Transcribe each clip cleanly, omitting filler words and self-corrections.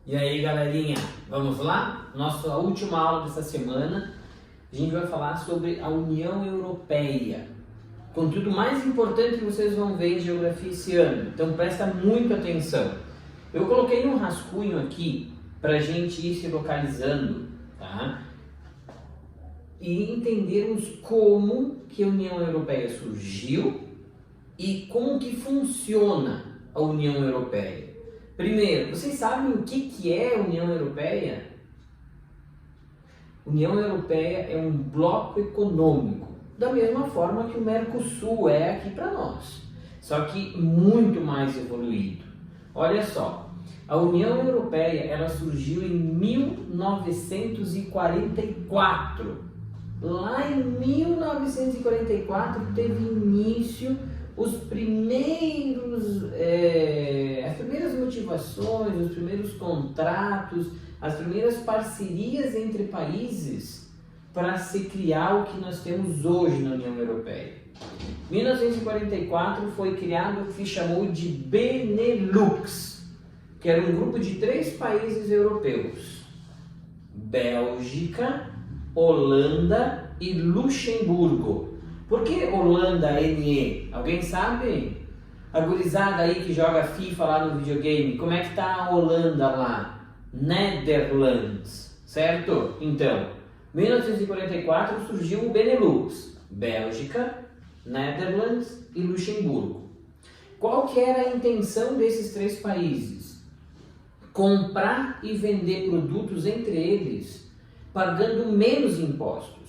E aí, galerinha, vamos lá? Nossa última aula dessa semana, a gente vai falar sobre a União Europeia. Conteúdo mais importante que vocês vão ver em geografia esse ano, então presta muita atenção. Eu coloquei um rascunho aqui para a gente ir se localizando, tá? E entendermos como que a União Europeia surgiu e como que funciona a União Europeia. Primeiro, vocês sabem o que é a União Europeia? União Europeia é um bloco econômico, da mesma forma que o Mercosul é aqui para nós, só que muito mais evoluído. Olha só, a União Europeia ela surgiu em 1944. Lá em 1944 teve início as primeiras motivações, os primeiros contratos, as primeiras parcerias entre países para se criar o que nós temos hoje na União Europeia. Em 1944 foi criado o que se chamou de Benelux, que era um grupo de 3 países europeus: Bélgica, Holanda e Luxemburgo. Por que Holanda NE? Alguém sabe? A gurizada aí que joga FIFA lá no videogame, como é que tá a Holanda lá? Netherlands, certo? Então, em 1944 surgiu o Benelux, Bélgica, Netherlands e Luxemburgo. Qual que era a intenção desses 3 países? Comprar e vender produtos entre eles, pagando menos impostos.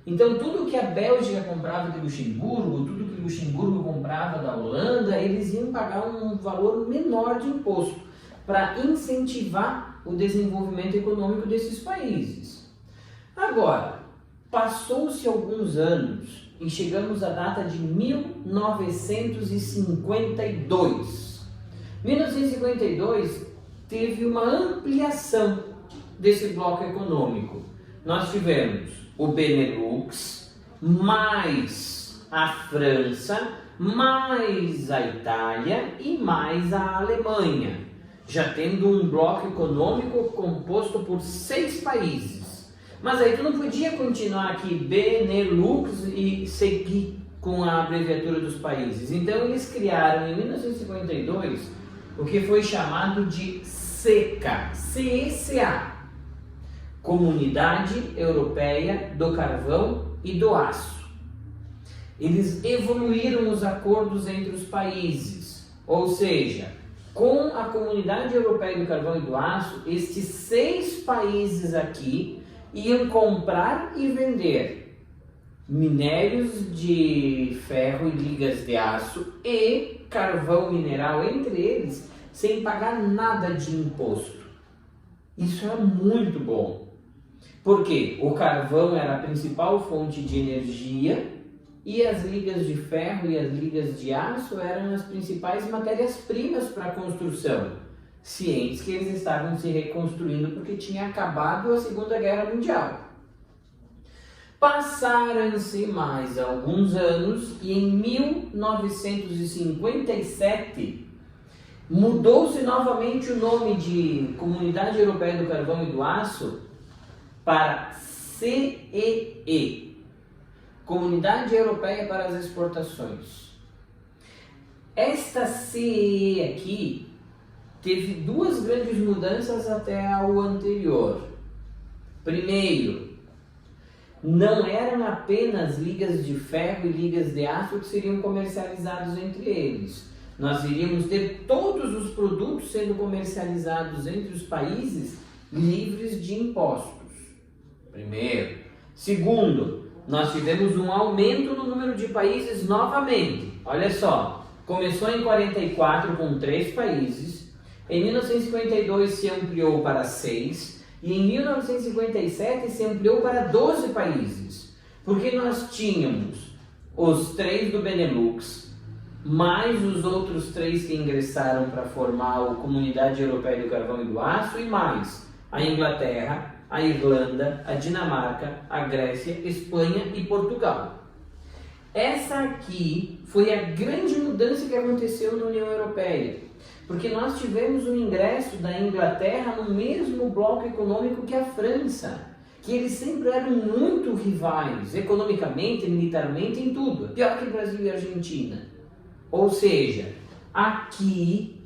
Então, tudo que a Bélgica comprava de Luxemburgo, tudo que Luxemburgo comprava da Holanda, eles iam pagar um valor menor de imposto para incentivar o desenvolvimento econômico desses países. Agora, passou-se alguns anos e chegamos à data de 1952. 1952 teve uma ampliação desse bloco econômico. Nós tivemos o Benelux, mais a França, mais a Itália e mais a Alemanha, já tendo um bloco econômico composto por 6 países. Mas aí tu não podia continuar aqui Benelux e seguir com a abreviatura dos países. Então eles criaram em 1952 o que foi chamado de CECA, Comunidade Europeia do Carvão e do Aço. Eles evoluíram os acordos entre os países, ou seja, com a Comunidade Europeia do Carvão e do Aço, estes 6 países aqui iam comprar e vender minérios de ferro e ligas de aço e carvão mineral entre eles, sem pagar nada de imposto. Isso é muito bom. Porque o carvão era a principal fonte de energia e as ligas de ferro e as ligas de aço eram as principais matérias-primas para a construção, cientes que eles estavam se reconstruindo porque tinha acabado a Segunda Guerra Mundial. Passaram-se mais alguns anos e em 1957 mudou-se novamente o nome de Comunidade Europeia do Carvão e do Aço para CEE, Comunidade Europeia para as Exportações. Esta CEE aqui teve 2 grandes mudanças até ao anterior. Primeiro, não eram apenas ligas de ferro e ligas de aço que seriam comercializados entre eles. Nós iríamos ter todos os produtos sendo comercializados entre os países livres de impostos. Primeiro. Segundo, nós tivemos um aumento no número de países novamente. Olha só, começou em 44 com 3 países, em 1952 se ampliou para 6 e em 1957 se ampliou para 12 países. Porque nós tínhamos os 3 do Benelux, mais os outros 3 que ingressaram para formar a Comunidade Europeia do Carvão e do Aço e mais a Inglaterra, a Irlanda, a Dinamarca, a Grécia, Espanha e Portugal. Essa aqui foi a grande mudança que aconteceu na União Europeia. Porque nós tivemos o ingresso da Inglaterra no mesmo bloco econômico que a França, que eles sempre eram muito rivais, economicamente, militarmente, em tudo. Pior que Brasil e Argentina. Ou seja, aqui,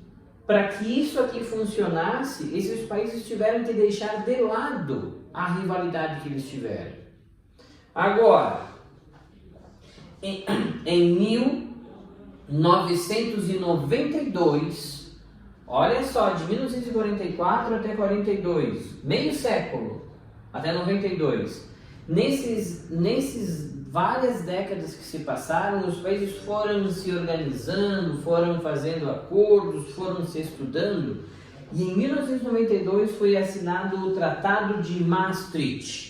para que isso aqui funcionasse, esses países tiveram que deixar de lado a rivalidade que eles tiveram. Agora, em 1992, olha só, de 1944 até 42, meio século, até 92. Nesses várias décadas que se passaram, os países foram se organizando, foram fazendo acordos, foram se estudando, e em 1992 foi assinado o Tratado de Maastricht.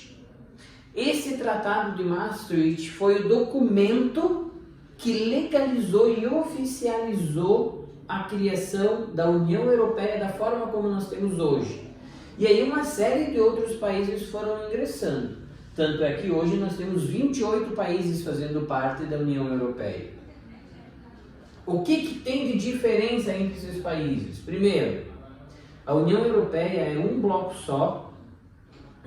Esse Tratado de Maastricht foi o documento que legalizou e oficializou a criação da União Europeia da forma como nós temos hoje. E aí uma série de outros países foram ingressando. Tanto é que hoje nós temos 28 países fazendo parte da União Europeia. O que tem de diferença entre esses países? Primeiro, a União Europeia é um bloco só,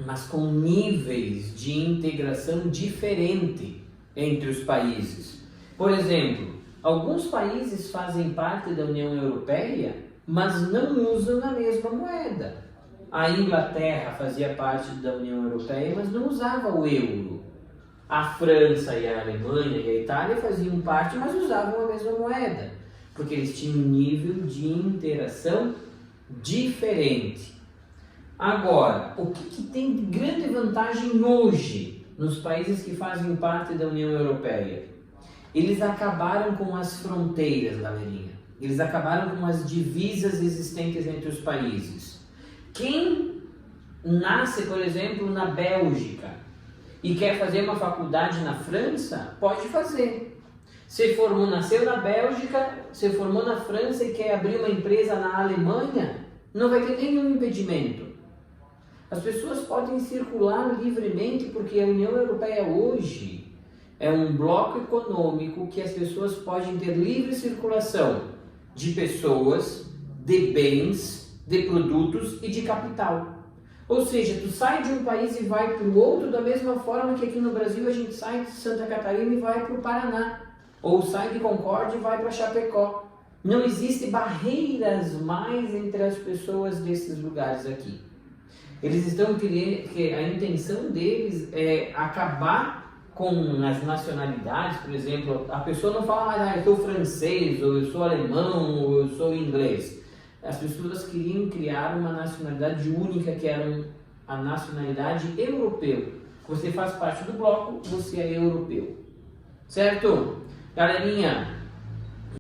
mas com níveis de integração diferente entre os países. Por exemplo, alguns países fazem parte da União Europeia, mas não usam a mesma moeda. A Inglaterra fazia parte da União Europeia, mas não usava o euro. A França e a Alemanha e a Itália faziam parte, mas usavam a mesma moeda, porque eles tinham um nível de interação diferente. Agora, o que tem de grande vantagem hoje nos países que fazem parte da União Europeia? Eles acabaram com as fronteiras, galerinha. Eles acabaram com as divisas existentes entre os países. Quem nasce, por exemplo, na Bélgica e quer fazer uma faculdade na França, pode fazer. Nasceu na Bélgica, se formou na França e quer abrir uma empresa na Alemanha, não vai ter nenhum impedimento. As pessoas podem circular livremente porque a União Europeia hoje é um bloco econômico que as pessoas podem ter livre circulação de pessoas, de bens, de produtos e de capital. Ou seja, tu sai de um país e vai para o outro da mesma forma que aqui no Brasil a gente sai de Santa Catarina e vai para o Paraná. Ou sai de Concórdia e vai para Chapecó. Não existe barreiras mais entre as pessoas desses lugares aqui. Eles estão querendo, que a intenção deles é acabar com as nacionalidades. Por exemplo, a pessoa não fala mais, eu sou francês, ou eu sou alemão, ou eu sou inglês. As pessoas queriam criar uma nacionalidade única, que era a nacionalidade europeu. Você faz parte do bloco, você é europeu. Certo? Galerinha,